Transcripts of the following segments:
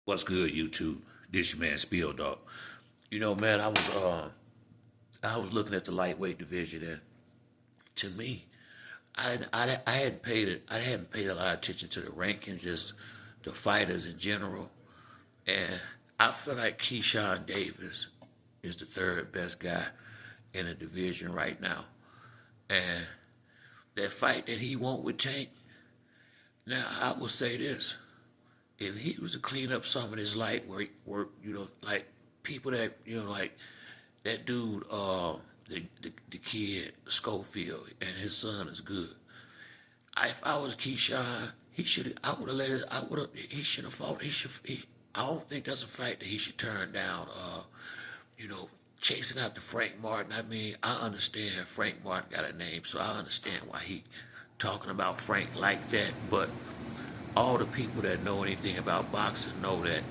What's good, YouTube? This your man Spill Dog. Man, I was looking at the lightweight division, and to me, I hadn't paid a lot of attention to the rankings, just the fighters in general, and I feel like Keyshawn Davis is the third best guy in the division right now, and that fight that he won with Tank. Now I will say this: if he was to clean up some of his light work, like people that, like that dude, the kid Schofield and his son is good. If I was Keyshawn, I would have let it, he should have fought, I don't think that's a fight that he should turn down, you know, chasing after Frank Martin. I mean, I understand Frank Martin got a name, so I understand why he talking about Frank like that, but all the people that know anything about boxing know that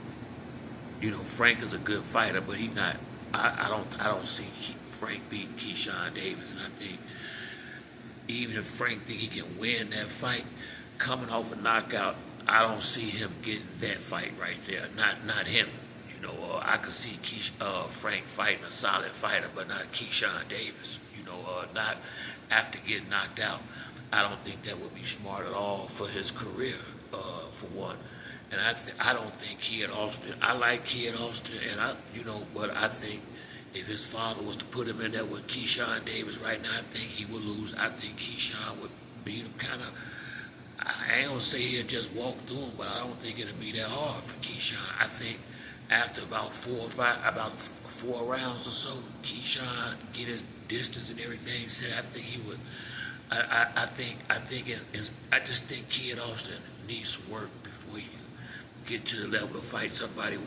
Frank is a good fighter, but he not. I don't see Frank beating Keyshawn Davis, and I think even if Frank think he can win that fight, coming off a knockout, I don't see him getting that fight right there. Not him. I could see Frank fighting a solid fighter, but not Keyshawn Davis. Not after getting knocked out. I don't think that would be smart at all for his career, for one. And I don't think Kid Austin. I like Kid Austin, and but I think if his father was to put him in there with Keyshawn Davis right now, I think he would lose. I think Keyshawn would beat him kind of. I ain't gonna say he'll just walk through him, but I don't think it'll be that hard for Keyshawn. I think after about about 4 rounds or so, Keyshawn get his distance and everything set. I think he would. I just think Kid Austin needs to work before he can get to the level to fight somebody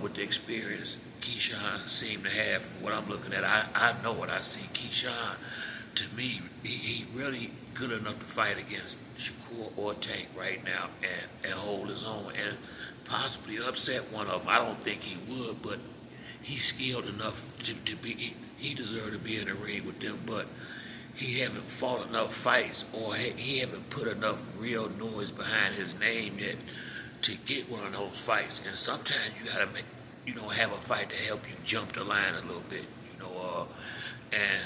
with the experience Keyshawn seemed to have. From what I'm looking at, I know what I see. Keyshawn, to me, he really good enough to fight against Shakur or Tank right now and hold his own and possibly upset one of them. I don't think he would, but he's skilled enough to be. He deserved to be in the ring with them, but he haven't fought enough fights, or he haven't put enough real noise behind his name yet to get one of those fights. And sometimes you gotta have a fight to help you jump the line a little bit, and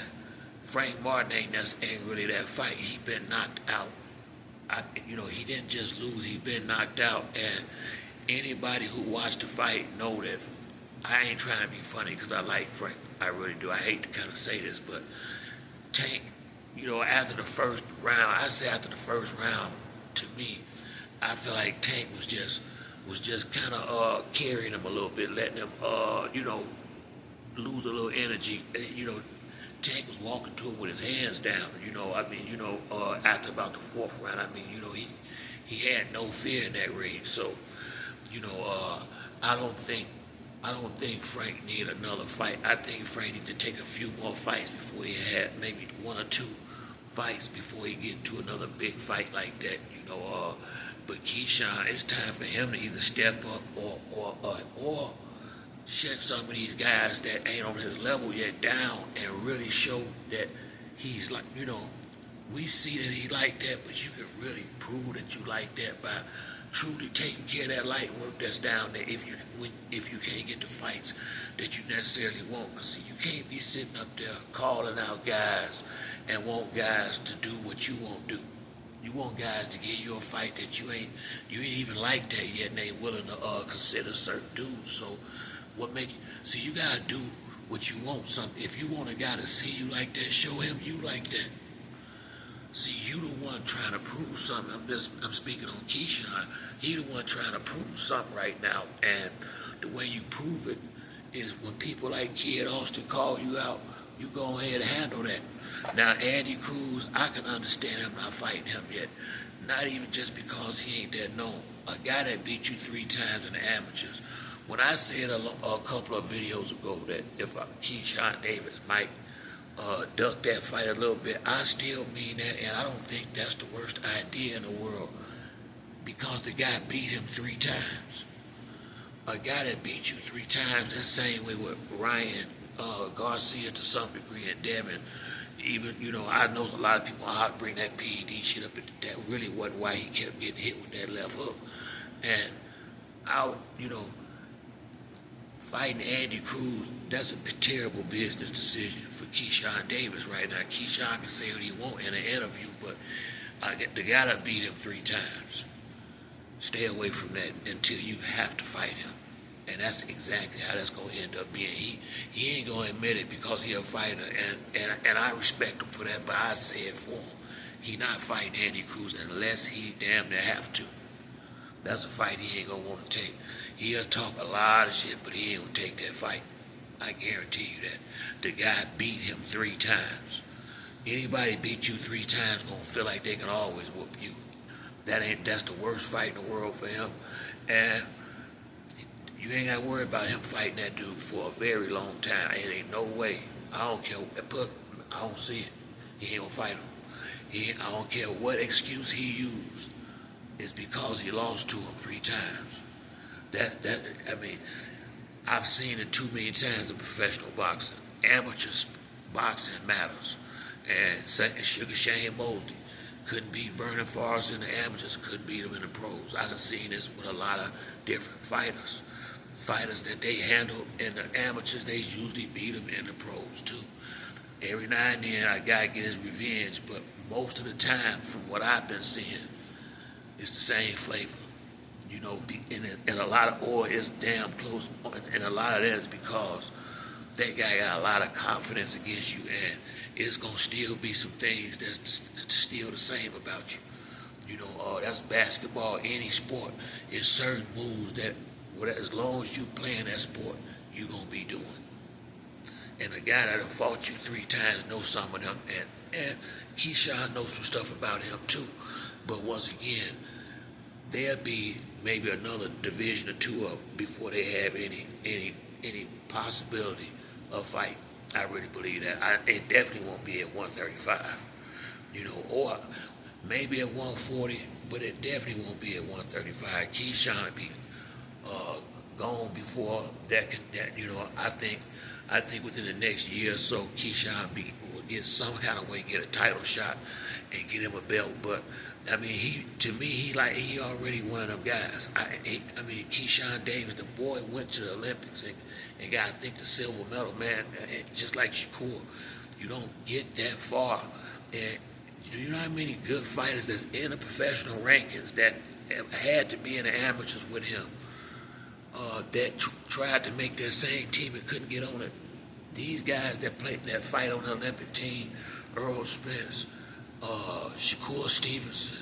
Frank Martin ain't really that fight. He been knocked out. He didn't just lose, he been knocked out. And anybody who watched the fight know that I ain't trying to be funny because I like Frank. I really do. I hate to kind of say this, but Tank, after the first round, to me, I feel like Tank was just kind of carrying him a little bit, letting him, lose a little energy. Tank was walking to him with his hands down. After about the fourth round, he had no fear in that ring. So, I don't think Frank need another fight. I think Frank need to take a few more fights before he had maybe 1 or 2 fights before he get to another big fight like that. But Keyshawn, it's time for him to either step up or shut some of these guys that ain't on his level yet down and really show that he's like, we see that he like that, but you can really prove that you like that by truly taking care of that light work that's down there if you can't get the fights that you necessarily want. Because see, you can't be sitting up there calling out guys and want guys to do what you won't do. You want guys to give you a fight that you ain't even like that yet and ain't willing to consider certain dudes. So you gotta do what you want. Something. If you want a guy to see you like that, show him you like that. See, you the one trying to prove something. I'm speaking on Keyshawn. He the one trying to prove something right now. And the way you prove it is when people like Kid Austin call you out, you go ahead and handle that. Now, Andy Cruz, I can understand him not fighting him yet. Not even just because he ain't that known. A guy that beat you 3 times in the amateurs. When I said a couple of videos ago that if Keyshawn Davis might duck that fight a little bit, I still mean that, and I don't think that's the worst idea in the world because the guy beat him 3 times. A guy that beat you 3 times, that's the same way with Ryan Garcia to some degree, and Devin. Even, I know a lot of people out bring that PED shit up, but that really wasn't why he kept getting hit with that left hook. And fighting Andy Cruz, that's a terrible business decision for Keyshawn Davis right now. Keyshawn can say what he wants in an interview, but the guy that beat him 3 times. Stay away from that until you have to fight him. And that's exactly how that's going to end up being. He ain't going to admit it because he's a fighter, and I respect him for that, but I say it for him. He not fighting Andy Cruz unless he damn near have to. That's a fight he ain't going to want to take. He'll talk a lot of shit, but he ain't going to take that fight. I guarantee you that. The guy beat him 3 times. Anybody beat you 3 times going to feel like they can always whoop you. That's the worst fight in the world for him. And you ain't got to worry about him fighting that dude for a very long time. It ain't no way. I don't care. I don't see it. He ain't going to fight him. I don't care what excuse he used. It's because he lost to him 3 times. I mean, I've seen it too many times in professional boxing. Amateur boxing matters. And Sugar Shane Mosley couldn't beat Vernon Forrest in the amateurs, couldn't beat him in the pros. I've seen this with a lot of different fighters. Fighters that they handle in the amateurs, they usually beat them in the pros too. Every now and then, I gotta get his revenge, but most of the time, from what I've been seeing, it's the same flavor. You know, and a lot of oil is damn close, and a lot of that is because that guy got a lot of confidence against you, and it's gonna still be some things that's still the same about you. You know, that's basketball, any sport. It's certain moves that, as long as you playing that sport, you gonna be doing. And the guy that have fought you 3 times knows some of them, and Keyshawn knows some stuff about him too. But once again, there'll be maybe another division or two up before they have any possibility of fight. I really believe that. It definitely won't be at 135, you know, or maybe at 140, but it definitely won't be at 135. Keyshawn will be gone before that. You know, I think within the next year or so, Keyshawn will get some kind of way, get a title shot, and get him a belt. But I mean, he already one of them guys. I mean, Keyshawn Davis, the boy went to the Olympics and got, I think, the silver medal, man. Just like Shakur, you don't get that far. And do you know how many good fighters that's in the professional rankings that had to be in the amateurs with him, that tried to make that same team and couldn't get on it? These guys that fight on the Olympic team, Earl Spence, Shakur Stevenson,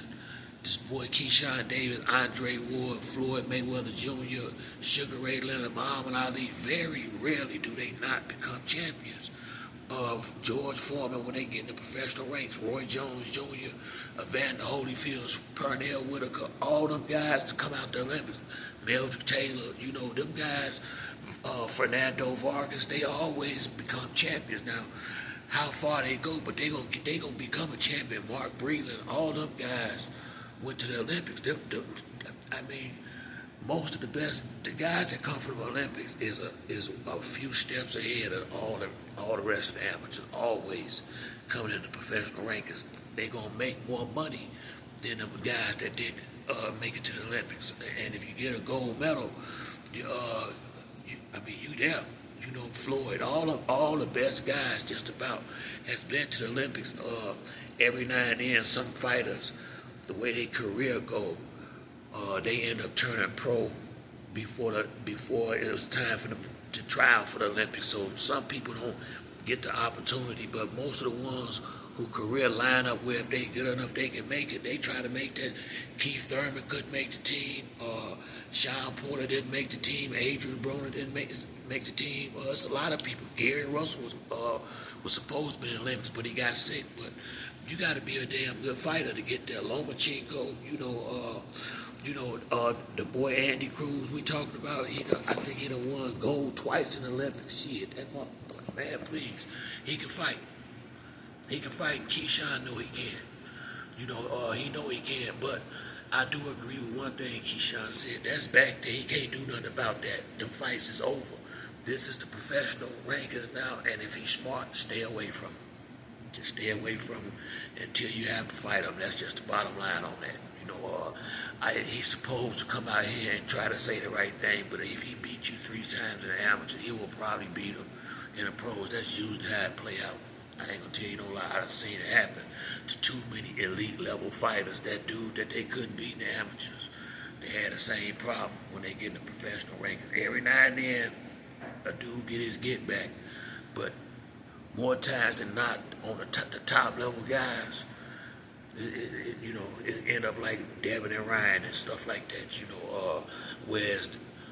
this boy Keyshawn Davis, Andre Ward, Floyd Mayweather Jr., Sugar Ray Leonard, Muhammad Ali, very rarely do they not become champions. George Foreman, when they get in the professional ranks, Roy Jones Jr., Evander Holyfield, Pernell Whitaker, all them guys to come out the Olympics. Mildred Taylor, you know, them guys, Fernando Vargas, they always become champions. Now, how far they go, but they gonna become a champion. Mark Breland, all them guys went to the Olympics. I mean, most of the guys that come from the Olympics is a few steps ahead of all the rest of the amateurs. Always coming in the professional rankings, they gonna make more money than the guys that didn't make it to the Olympics. And if you get a gold medal, you there. You know, Floyd, all the best guys just about has been to the Olympics. Every now and then, some fighters, the way their career go, they end up turning pro before it was time for them to try out for the Olympics. So some people don't get the opportunity, but most of the ones who career line up where if they good enough they can make it, they try to make that. Keith Thurman couldn't make the team. Sean Porter didn't make the team. Adrian Broner didn't make the team. It's a lot of people. Gary Russell was supposed to be in the Olympics, but he got sick. But you got to be a damn good fighter to get there. Lomachenko, the boy Andy Cruz we talking about. I think he done won gold twice in the Olympics. Shit, that motherfucker, man, please, he can fight. He can fight. Keyshawn know he can. He know he can. But I do agree with one thing Keyshawn said. That's back there. He can't do nothing about that. Them fights is over. This is the professional rankings now, and if he's smart, stay away from him. Just stay away from him until you have to fight him. That's just the bottom line on that. He's supposed to come out here and try to say the right thing, but if he beat you 3 times in the amateur, he will probably beat him in the pros. That's usually how it play out. I ain't gonna tell you no lie. I've seen it happen to too many elite level fighters. That dude that they couldn't beat in the amateurs, they had the same problem when they get in the professional rankings. Every now and then, a dude get his get back, but more times than not, on the top level guys, it end up like Devin and Ryan and stuff like that. Whereas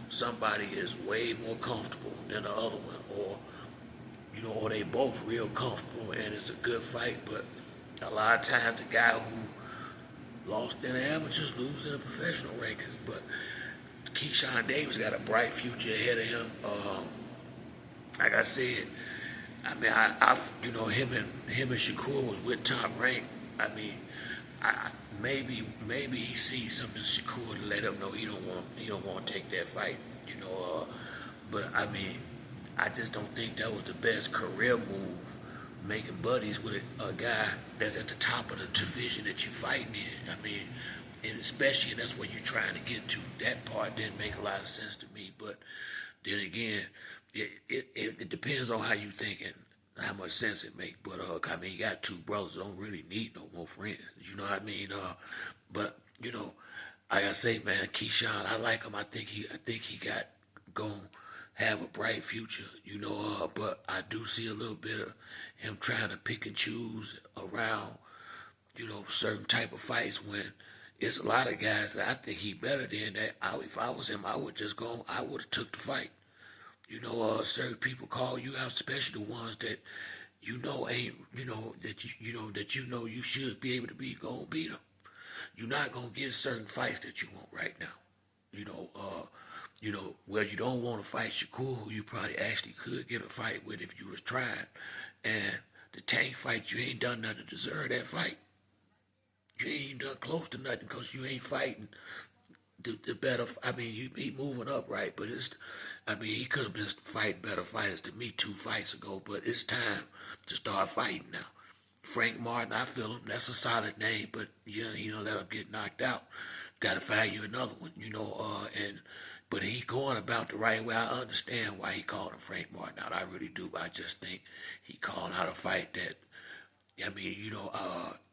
somebody is way more comfortable than the other one, or they both real comfortable and it's a good fight, but a lot of times the guy who lost in the amateurs loses in the professional rankings. But Keyshawn Davis got a bright future ahead of him. Like I said, I mean, him and Shakur was with Top Rank. I mean, maybe he sees something in Shakur to let him know he don't want to take that fight. But I mean, I just don't think that was the best career move, making buddies with a guy that's at the top of the division that you're fighting in. I mean, and especially that's what you're trying to get to. That part didn't make a lot of sense to me. But then again, it depends on how you thinking, how much sense it make. But I mean, you got two brothers, don't really need no more friends. You know what I mean? But like I say, man, Keyshawn, I like him. I think he got going have a bright future, but I do see a little bit of him trying to pick and choose around, certain type of fights when it's a lot of guys that I think he better than that. If I was him, I would have took the fight. Certain people call you out, especially the ones that ain't, you should be able to gonna beat them. You're not gonna get certain fights that you want right now. Well, you don't want to fight Shakur, who you probably actually could get a fight with if you was trying. And the Tank fight, you ain't done nothing to deserve that fight. You ain't done close to nothing because you ain't fighting the better. I mean, you be moving up, right? But he could have been fighting better fighters than me 2 fights ago. But it's time to start fighting now. Frank Martin, I feel him. That's a solid name, but let him get knocked out. Got to find you another one, But he going about the right way. I understand why he called him Frank Martin out. I really do. I just think he called out a fight that,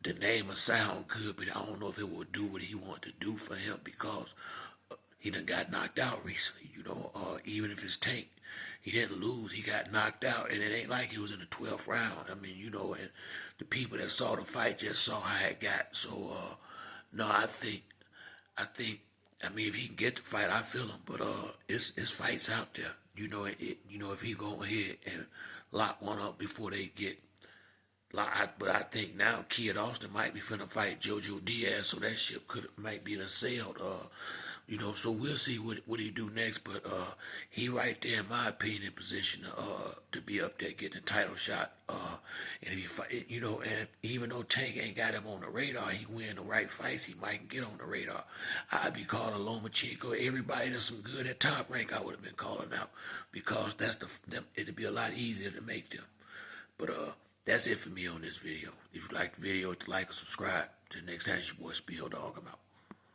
the name will sound good, but I don't know if it will do what he wanted to do for him because he done got knocked out recently, even if it's Tank. He didn't lose. He got knocked out, and it ain't like he was in the 12th round. I mean, and the people that saw the fight just saw how it got. So, no, I think, if he can get the fight, I feel him. But it's fights out there. If he go ahead and lock one up before they get locked. But I think now Kid Austin might be finna fight JoJo Diaz, so that ship might be sailed. So we'll see what he do next. But he right there, in my opinion, in position to be up there getting a title shot. And if he fight, and even though Tank ain't got him on the radar, he win the right fights, he might get on the radar. I'd be calling Lomachenko. Everybody that's some good at Top Rank, I would have been calling out because it'd be a lot easier to make them. But that's it for me on this video. If you like the video, hit the like or subscribe. Till next time, it's your boy Spill Dog. I'm out.